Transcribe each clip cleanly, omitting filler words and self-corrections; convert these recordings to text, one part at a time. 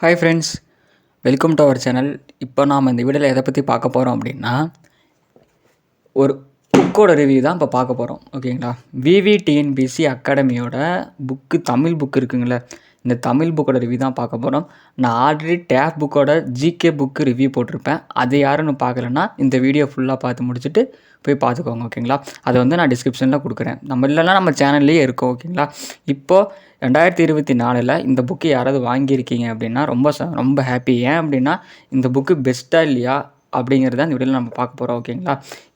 Hi friends, welcome to our channel. இப்போ நாம் இந்த வீடியோவில் எதை பற்றி பார்க்க போகிறோம் அப்படின்னா, ஒரு புக்கோட ரிவ்யூ தான் இப்போ பார்க்க போகிறோம். ஓகேங்களா? விவிடிஎன்பிசி அகாடமியோட தமிழ் புக்கு இருக்குங்கள, இந்த தமிழ் புக்கோட ரிவ்யூ தான் பார்க்க போகிறோம். நான் ஆல்ரெடி டேப் புக்கோட ஜிகே புக்கு ரிவ்யூ போட்டிருப்பேன். அது யாருன்னு பார்க்கலன்னா இந்த வீடியோ ஃபுல்லாக பார்த்து முடிச்சுட்டு போய் பார்த்துக்கோங்க. ஓகேங்களா? அதை நான் டிஸ்கிரிப்ஷனில் கொடுக்குறேன். நம்ம சேனல்லேயே இருக்கோம். ஓகேங்களா? இப்போது 2024 இந்த புக்கு யாராவது வாங்கியிருக்கீங்க அப்படின்னா ரொம்ப ஹாப்பி. ஏன் அப்படின்னா இந்த புக்கு பெஸ்ட்டாக இல்லையா அப்படிங்கிறத இந்த வீடியோவில் நம்ம பார்க்க போகிறோம். ஓகேங்களா?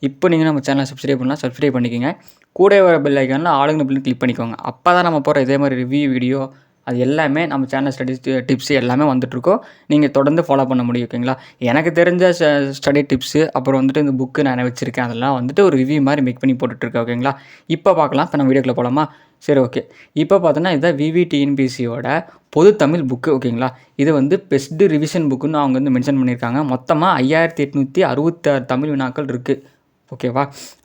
இப்போ நீங்கள் நம்ம சேனலை சப்ஸ்கிரைப் பண்ணிக்கோங்க. கூட வர பெல் ஐக்கானில் ஆளுங்க பில்லுன்னு கிளிக் பண்ணிக்கோங்க. அப்போ தான் நம்ம போகிற இதே மாதிரி ரிவ்யூ வீடியோ அது எல்லாமே நம்ம சேனல் டிப்ஸ் எல்லாமே வந்துட்டுருக்கோம். நீங்கள் தொடர்ந்து ஃபாலோ பண்ண முடியும். ஓகேங்களா? எனக்கு தெரிஞ்ச ஸ்டடி டிப்ஸு, அப்புறம் இந்த புக்கு நான் வச்சுருக்கேன், அதெல்லாம் ஒரு ரிவ்யூ மாதிரி மேக் பண்ணி போட்டுட்ருக்கேன். ஓகேங்களா? இப்போ பார்க்கலாம். இப்போ நம்ம வீடியோக்குள்ளே போகலாமா? சரி, ஓகே. இப்போ பார்த்தோன்னா இதுதான் விவிடிஎன்பிசியோட பொது தமிழ் புக்கு. ஓகேங்களா? இது பெஸ்ட்டு ரிவிஷன் புக்குன்னு அவங்க மென்ஷன் பண்ணியிருக்காங்க. மொத்தமாக 5866 தமிழ் வினாக்கள் இருக்குது. ஓகேவா?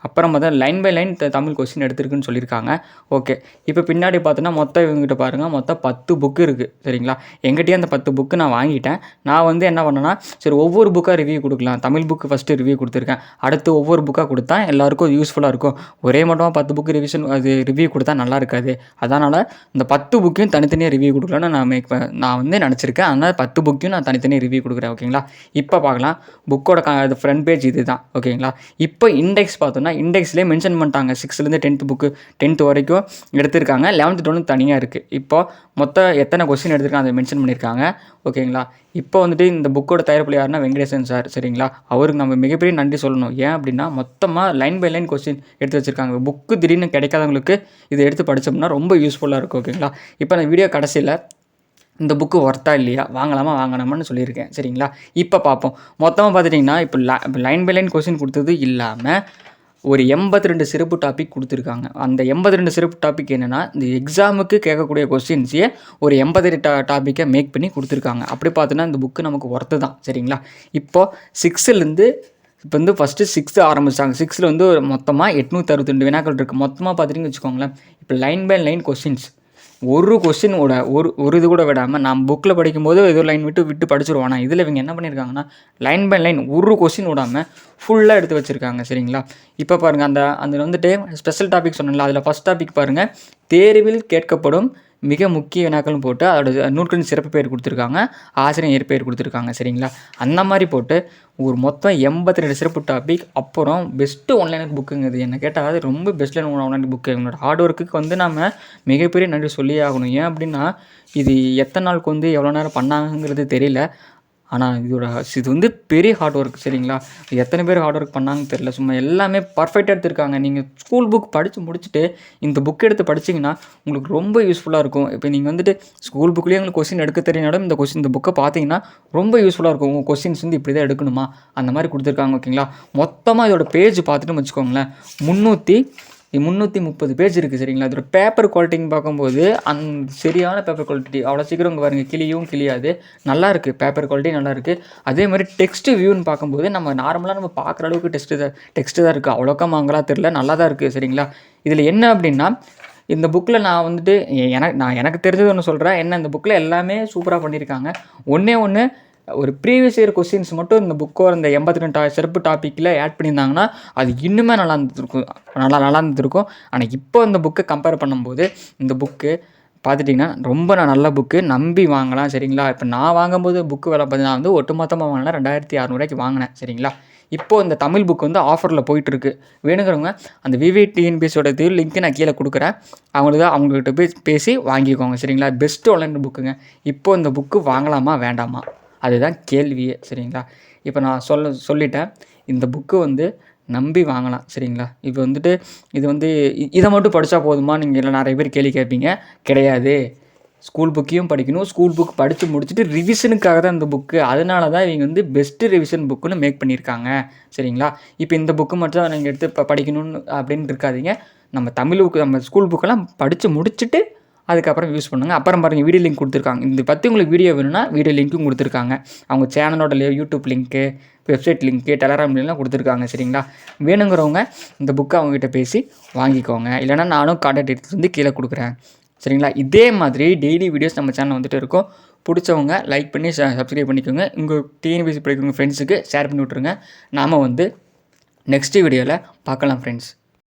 அப்புறம் பார்த்தா line by line Tamil question எடுத்திருக்குன்னு சொல்லியிருக்காங்க. ஓகே. இப்போ பின்னாடி பார்த்தோன்னா மொத்தம் இவங்ககிட்ட பாருங்கள், மொத்தம் 10 புக்கு இருக்குது. சரிங்களா? எங்கிட்டே அந்த 10 புக்கு நான் வாங்கிட்டேன். நான் என்ன பண்ணேன்னா, சரி ஒவ்வொரு புக்காக ரிவ்யூ கொடுக்கலாம். தமிழ் புக்கு ஃபஸ்ட்டு ரிவ்யூ கொடுத்துருக்கேன். அடுத்து ஒவ்வொரு புக்காக கொடுத்தா எல்லாேருக்கும் யூஸ்ஃபுல்லாக இருக்கும். ஒரே மட்டும் 10 புக்கு ரிவ்யூ கொடுத்தா நல்லா இருக்காது. அதனால் இந்த 10 புக்கையும் தனித்தனியாக ரிவ்யூ கொடுக்கலான்னு நான் நினச்சிருக்கேன். அதனால் 10 புக்கையும் நான் தனித்தனியாக ரிவ்யூ கொடுக்குறேன். ஓகேங்களா? இப்போ பார்க்கலாம். புக்கோட ஃப்ரண்ட் பேஜ் இது தான். ஓகேங்களா? இப்போ இண்டெக்ஸ் பார்த்தோன்னா, இண்டெக்ஸ்லேயே மென்ஷன் பண்ணிட்டாங்க. 6லேருந்து 10th புக்கு 10th வரைக்கும் எடுத்திருக்காங்க. 11th 12th தனியாக இருக்குது. இப்போ மொத்தம் எத்தனை கொஸ்டின் எடுத்திருக்காங்க அதை மென்ஷன் பண்ணியிருக்காங்க. ஓகேங்களா? இப்போ இந்த புக்கோட தயாரிப்பு யாருன்னா வெங்கடேசன் சார். சரிங்களா? அவருக்கு நம்ம மிகப்பெரிய நன்றி சொல்லணும். ஏன் அப்படின்னா மொத்தமாக லைன் பை லைன் கொஸ்டின் எடுத்து வச்சுருக்காங்க. புக்கு திடீர்னு கிடைக்காதவங்களுக்கு இதை எடுத்து படித்தோம்னா ரொம்ப யூஸ்ஃபுல்லாக இருக்கும். ஓகேங்களா? இப்போ அந்த வீடியோ கடைசியில் இந்த புக்கு ஒர்த்தா இல்லையா, வாங்கலாமா வேணாமான்னு சொல்லியிருக்கேன். சரிங்களா? இப்போ பார்ப்போம். மொத்தமாக பார்த்துட்டிங்கன்னா இப்போ லைன் பை லைன் கொஸ்டின் கொடுத்தது இல்லாமல் ஒரு 82 சிறப்பு டாபிக் கொடுத்துருக்காங்க. அந்த 82 சிறப்பு டாபிக் என்னென்னா, இந்த எக்ஸாமுக்கு கேட்கக்கூடிய கொஸ்டின்ஸையே ஒரு 80 டாப்பிக்கை மேக் பண்ணி கொடுத்துருக்காங்க. அப்படி பார்த்தோன்னா இந்த புக்கு நமக்கு ஒர்த்து தான். சரிங்களா? இப்போது 6லேருந்து ஃபஸ்ட்டு 6 ஆரம்பிச்சாங்க. 6ல் ஒரு மொத்தமாக 862 வினாக்கள் இருக்குது. மொத்தமாக பார்த்துட்டிங்கன்னு வச்சுக்கோங்களேன். இப்போ லைன் பை லைன் கொஸ்டின்ஸ் ஒரு கொஸ்டினோட ஒரு இது கூட விடாமல் நான் புக்கில் படிக்கும்போது ஏதோ லைன் விட்டு படிச்சுருவோம். ஆனால் இதில் இவங்க என்ன பண்ணியிருக்காங்கன்னா, லைன் பை லைன் ஒரு கொஸ்டின் விடாமல் ஃபுல்லாக எடுத்து வச்சுருக்காங்க. சரிங்களா? இப்போ பாருங்கள், அந்த ஸ்பெஷல் டாபிக் சொன்னேன்ல, அதில் ஃபஸ்ட் டாபிக் பாருங்கள், தேர்வில் கேட்கப்படும் மிக முக்கிய வினாக்கள்னு போட்டு அதோட நூற்களின் சிறப்பு பேர் கொடுத்துருக்காங்க, ஆசிரியர் இயற்பெயர் கொடுத்துருக்காங்க. சரிங்களா? அந்த மாதிரி போட்டு ஒரு மொத்தம் 82 சிறப்பு டாபிக். அப்புறம் பெஸ்ட்டு ஆன்லைன் புக்குங்கிறது என்ன கேட்டால் அது ரொம்ப பெஸ்ட் ஆன்லைன் புக்கு. எங்களோட ஹார்ட் ஒர்க்குக்கு நம்ம மிகப்பெரிய நன்றி சொல்லியே ஆகணும். ஏன் அப்படின்னா இது எத்தனை நாளுக்கு எவ்வளோ நேரம் பண்ணாங்கங்கிறது தெரியல. ஆனால் இது பெரிய ஹார்ட் ஒர்க். சரிங்களா? எத்தனை பேர் ஹார்ட் ஒர்க் பண்ணாங்கன்னு தெரியல. சும்மா எல்லாமே பர்ஃபெக்டாக எடுத்திருக்காங்க. நீங்கள் ஸ்கூல் புக் படித்து முடிச்சுட்டு இந்த புக் எடுத்து படிச்சிங்கன்னா உங்களுக்கு ரொம்ப யூஸ்ஃபுல்லாக இருக்கும். இப்போ நீங்கள் ஸ்கூல் புக்லேயே உங்களுக்கு கொஸ்டின் எடுக்க தெரியினாலும் இந்த புக்கை பார்த்தீங்கன்னா ரொம்ப யூஸ்ஃபுல்லாக இருக்கும். உங்கள் கொஸ்டின்ஸ் இப்படி தான் எடுக்கணுமா அந்த மாதிரி கொடுத்துருக்காங்க. ஓகேங்களா? மொத்தமாக இதோட பேஜ் பார்த்துட்டு வச்சுக்கோங்களேன், 330 பேஜ் இருக்குது. சரிங்களா? இதோட பேப்பர் குவாலிட்டின்னு பார்க்கும்போது சரியான பேப்பர் குவாலிட்டி. அவ்வளோ சீக்கிரம் உங்கள் பாருங்கள் கிளியாது. நல்லா இருக்குது, பேப்பர் குவாலிட்டி நல்லா இருக்குது. அதே மாதிரி டெக்ஸ்ட் வியூன்னு பார்க்கும்போது நம்ம நார்மலாக பார்க்குற அளவுக்கு டெக்ஸ்ட்டு தான் இருக்குது. அவ்வளோக்கா வாங்கலாம் தெரில, நல்லா தான் இருக்குது. சரிங்களா? இதில் என்ன அப்படின்னா, இந்த புக்கில் நான் எனக்கு தெரிஞ்சது ஒன்று சொல்கிறேன். இந்த புக்கில் எல்லாமே சூப்பராக பண்ணியிருக்காங்க. ஒன்று ஒரு ப்ரீவியஸ் இயர் கொஸ்டின்ஸ் மட்டும் இந்த புக்கோட இந்த 82 சிறப்பு டாப்பிக்கில் ஆட் பண்ணியிருந்தாங்கன்னா அது இன்னுமே நல்லா இருந்திருக்கும். ஆனால் இப்போ இந்த புக்கை கம்பேர் பண்ணும்போது இந்த புக்கு பார்த்துட்டிங்கன்னா ரொம்ப நல்ல புக்கு, நம்பி வாங்கலாம். சரிங்களா? இப்போ நான் வாங்கும்போது புக்கு விலை பார்த்தீங்கன்னா ஒட்டுமொத்தமாக வாங்கினா 2600 வாங்கினேன். சரிங்களா? இப்போது இந்த தமிழ் புக்கு ஆஃபரில் போயிட்டுருக்கு. வேணுங்கிறவங்க அந்த விவிடிஎன்பிசியோட லிங்க்கு நான் கீழே கொடுக்குறேன். அவங்ககிட்ட போய் பேசி வாங்கிக்கோங்க. சரிங்களா? பெஸ்ட்டு ஆன்லைன் புக்குங்க. இப்போது இந்த புக்கு வாங்கலாமா வேண்டாமா அதுதான் கேள்வியே. சரிங்களா? இப்போ நான் சொல்லிட்டேன். இந்த புக்கு நம்பி வாங்கலாம். சரிங்களா? இப்போ இதை மட்டும் படித்தா போதுமா நீங்கள் நிறைய பேர் கேள்வி கேட்பீங்க. கிடையாது, ஸ்கூல் புக்கையும் படிக்கணும். ஸ்கூல் புக் படித்து முடிச்சுட்டு ரிவிஷனுக்காக தான் இந்த புக்கு. அதனால தான் இவங்க பெஸ்ட்டு ரிவிஷன் புக்குன்னு மேக் பண்ணியிருக்காங்க. சரிங்களா? இப்போ இந்த புக்கு மட்டும் நீங்கள் எடுத்து படிக்கணும்னு அப்படின்னு இருக்காதீங்க. நம்ம தமிழ் புக்கு, நம்ம ஸ்கூல் புக்கெல்லாம் படித்து முடிச்சுட்டு அதுக்கப்புறம் யூஸ் பண்ணுங்கள். அப்புறம் பாருங்கள், வீடியோ லிங்க் கொடுத்துருக்காங்க. இந்த பற்றி உங்களுக்கு வீடியோ வேணும்னா வீடியோ லிங்க்கும் கொடுத்துருக்காங்க. அவங்க சேனலோட YouTube link, website link, Telegram லிங்க்லாம் கொடுத்துருக்காங்க. சரிங்களா? வேணுங்கிறவங்க இந்த புக்கை அவங்ககிட்ட பேசி வாங்கிக்கோங்க. இல்லைனா நானும் கான்டாக்ட் எடுத்துகிட்டு கீழே கொடுக்குறேன். சரிங்களா? இதே மாதிரி டெய்லி வீடியோஸ் நம்ம சேனல் இருக்கும். பிடிச்சவங்க லைக் பண்ணி சப்ஸ்கிரைப் பண்ணிக்கோங்க. உங்கள் டிஎன்பிஎஸ்சி படிக்கிறவங்க ஃப்ரெண்ட்ஸுக்கு ஷேர் பண்ணி விட்ருங்க. நாம் வந்து நெக்ஸ்ட்டு வீடியோவில் பார்க்கலாம் ஃப்ரெண்ட்ஸ்.